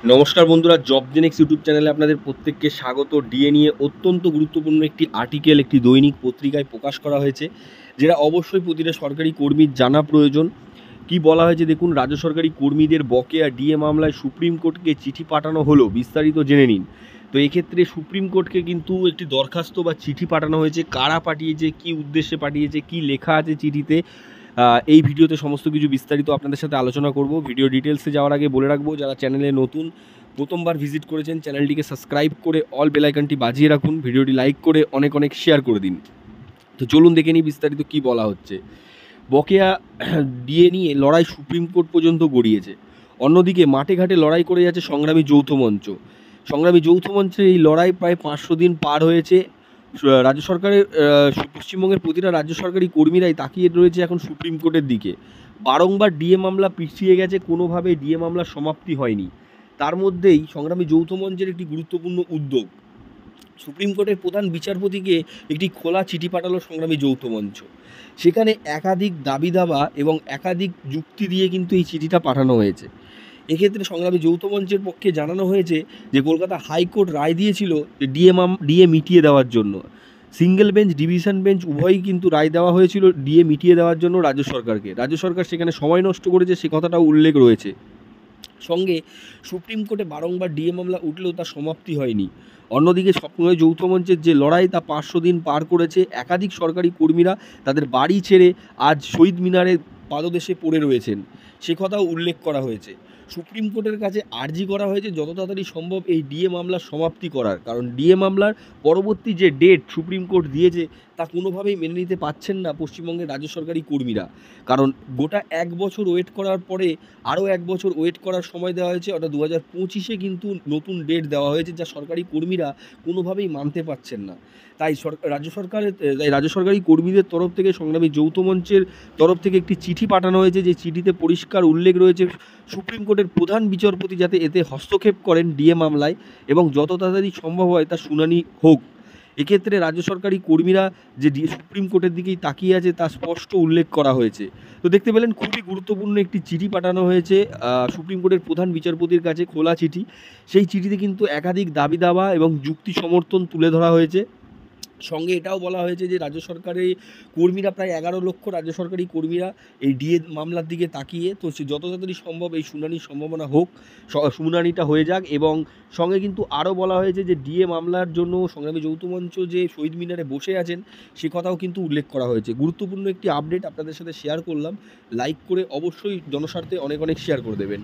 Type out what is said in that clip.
নমস্কার বন্ধুরা, job Genex YouTube চ্যানেলে আপনাদের প্রত্যেককে স্বাগত। ডিএ নিয়ে অত্যন্ত গুরুত্বপূর্ণ একটি আর্টিকেল একটি দৈনিক পত্রিকায় প্রকাশ করা হয়েছে, যেটা অবশ্যই প্রতিটা সরকারি কর্মীর জানা প্রয়োজন। কি বলা হয়েছে দেখুন, রাজ্য সরকারি কর্মীদের বকেয়া ডিএ মামলায় সুপ্রিম কোর্টকে চিঠি পাঠানো হলো, বিস্তারিত জেনে নিন। তো এক্ষেত্রে সুপ্রিম কোর্টকে কিন্তু একটি দরখাস্ত বা চিঠি পাঠানো হয়েছে। কারা পাঠিয়েছে, কি উদ্দেশ্যে পাঠিয়েছে, কি লেখা আছে চিঠিতে, এই ভিডিওতে সমস্ত কিছু বিস্তারিত আপনাদের সাথে আলোচনা করব। ভিডিও ডিটেলসে যাওয়ার আগে বলে রাখবো, যারা চ্যানেলে নতুন প্রথমবার ভিজিট করেছেন চ্যানেলটিকে সাবস্ক্রাইব করে অল বেল আইকনটি বাজিয়ে রাখুন, ভিডিওটি লাইক করে অনেক অনেক শেয়ার করে দিন। তো চলুন দেখে নিই বিস্তারিত কি বলা হচ্ছে। বকেয়া ডিএ নিয়ে লড়াই সুপ্রিম কোর্ট পর্যন্ত গড়িয়েছে। অন্যদিকে মাঠে ঘাটে লড়াই করে যাচ্ছে সংগ্রামী যৌথ মঞ্চ। সংগ্রামী যৌথ মঞ্চের এই লড়াই প্রায় 500 দিন পার হয়েছে। রাজ্য সরকারের পশ্চিমবঙ্গের প্রতিটা রাজ্য সরকারি কর্মীরাই তাকিয়ে রয়েছে এখন সুপ্রিম কোর্টের দিকে। বারংবার ডিএ মামলা পিছিয়ে গেছে, কোনোভাবেই ডিএ মামলার সমাপ্তি হয়নি। তার মধ্যেই সংগ্রামী যৌথ মঞ্চের একটি গুরুত্বপূর্ণ উদ্যোগ, সুপ্রিম কোর্টের প্রধান বিচারপতিকে একটি খোলা চিঠি পাঠালো সংগ্রামী যৌথ মঞ্চ। সেখানে একাধিক দাবি দাবা এবং একাধিক যুক্তি দিয়ে কিন্তু এই চিঠিটা পাঠানো হয়েছে। এক্ষেত্রে সংগ্রামী যৌথ মঞ্চের পক্ষে জানানো হয়েছে যে কলকাতা হাইকোর্ট রায় দিয়েছিল যে ডিএ মিটিয়ে দেওয়ার জন্য। সিঙ্গেল বেঞ্চ, ডিভিশন বেঞ্চ উভয়ই কিন্তু রায় দেওয়া হয়েছিল ডিএ মিটিয়ে দেওয়ার জন্য রাজ্য সরকারকে। রাজ্য সরকার সেখানে সময় নষ্ট করেছে, সে কথাটাও উল্লেখ রয়েছে। সঙ্গে সুপ্রিম কোর্টে বারংবার ডিএ মামলা উঠলেও তার সমাপ্তি হয়নি। অন্যদিকে সংগ্রামী যৌথ মঞ্চের যে লড়াই তা 500 দিন পার করেছে। একাধিক সরকারি কর্মীরা তাদের বাড়ি ছেড়ে আজ শহীদ মিনারের পাদদেশে পড়ে রয়েছেন, সে কথাও উল্লেখ করা হয়েছে। সুপ্রিম কোর্টের কাছে আর্জি করা হয়েছে যত তাড়াতাড়ি সম্ভব এই ডিএ মামলার সমাপ্তি করার, কারণ ডিএ মামলার পরবর্তী যে ডেট সুপ্রিম কোর্ট দিয়েছে তা কোনোভাবেই মেনে নিতে পারছেন না পশ্চিমবঙ্গের রাজ্য সরকারি কর্মীরা। কারণ গোটা 1 বছর ওয়েট করার পরে আরও 1 বছর ওয়েট করার সময় দেওয়া হয়েছে, অর্থাৎ 2025-এ কিন্তু নতুন ডেট দেওয়া হয়েছে, যা সরকারি কর্মীরা কোনোভাবেই মানতে পারছেন না। তাই রাজ্য সরকারি কর্মীদের তরফ থেকে সংগ্রামী যৌথ মঞ্চের তরফ থেকে একটি চিঠি পাঠানো হয়েছে, যে চিঠিতে পরিষ্কার উল্লেখ রয়েছে সুপ্রিম কোর্টের প্রধান বিচারপতি যাতে এতে হস্তক্ষেপ করেন ডিএ মামলায়, এবং যত তাড়াতাড়ি সম্ভব হয় তার শুনানি হোক। এক্ষেত্রে রাজ্য সরকারি কর্মীরা যে সুপ্রিম কোর্টের দিকেই তাকিয়ে আছে তা স্পষ্ট উল্লেখ করা হয়েছে। তো দেখতে পেলেন খুবই গুরুত্বপূর্ণ একটি চিঠি পাঠানো হয়েছে সুপ্রিম কোর্টের প্রধান বিচারপতির কাছে, খোলা চিঠি। সেই চিঠিতে কিন্তু একাধিক দাবি দাবা এবং যুক্তি সমর্থন তুলে ধরা হয়েছে। সঙ্গে এটাও বলা হয়েছে যে রাজ্য সরকারি কর্মীরা প্রায় 11 লক্ষ রাজ্য সরকারি কর্মীরা এই ডিএ মামলার দিকে তাকিয়ে, তো সে যত তাড়াতাড়ি সম্ভব এই শুনানির সম্ভাবনা হোক, শুনানিটা হয়ে যাক। এবং সঙ্গে কিন্তু আরও বলা হয়েছে যে ডিএ মামলার জন্য সংগ্রামী যৌথ মঞ্চ যে শহীদ মিনারে বসে আছেন সে কথাও কিন্তু উল্লেখ করা হয়েছে। গুরুত্বপূর্ণ একটি আপডেট আপনাদের সাথে শেয়ার করলাম। লাইক করে অবশ্যই জনস্বার্থে অনেক অনেক শেয়ার করে দেবেন।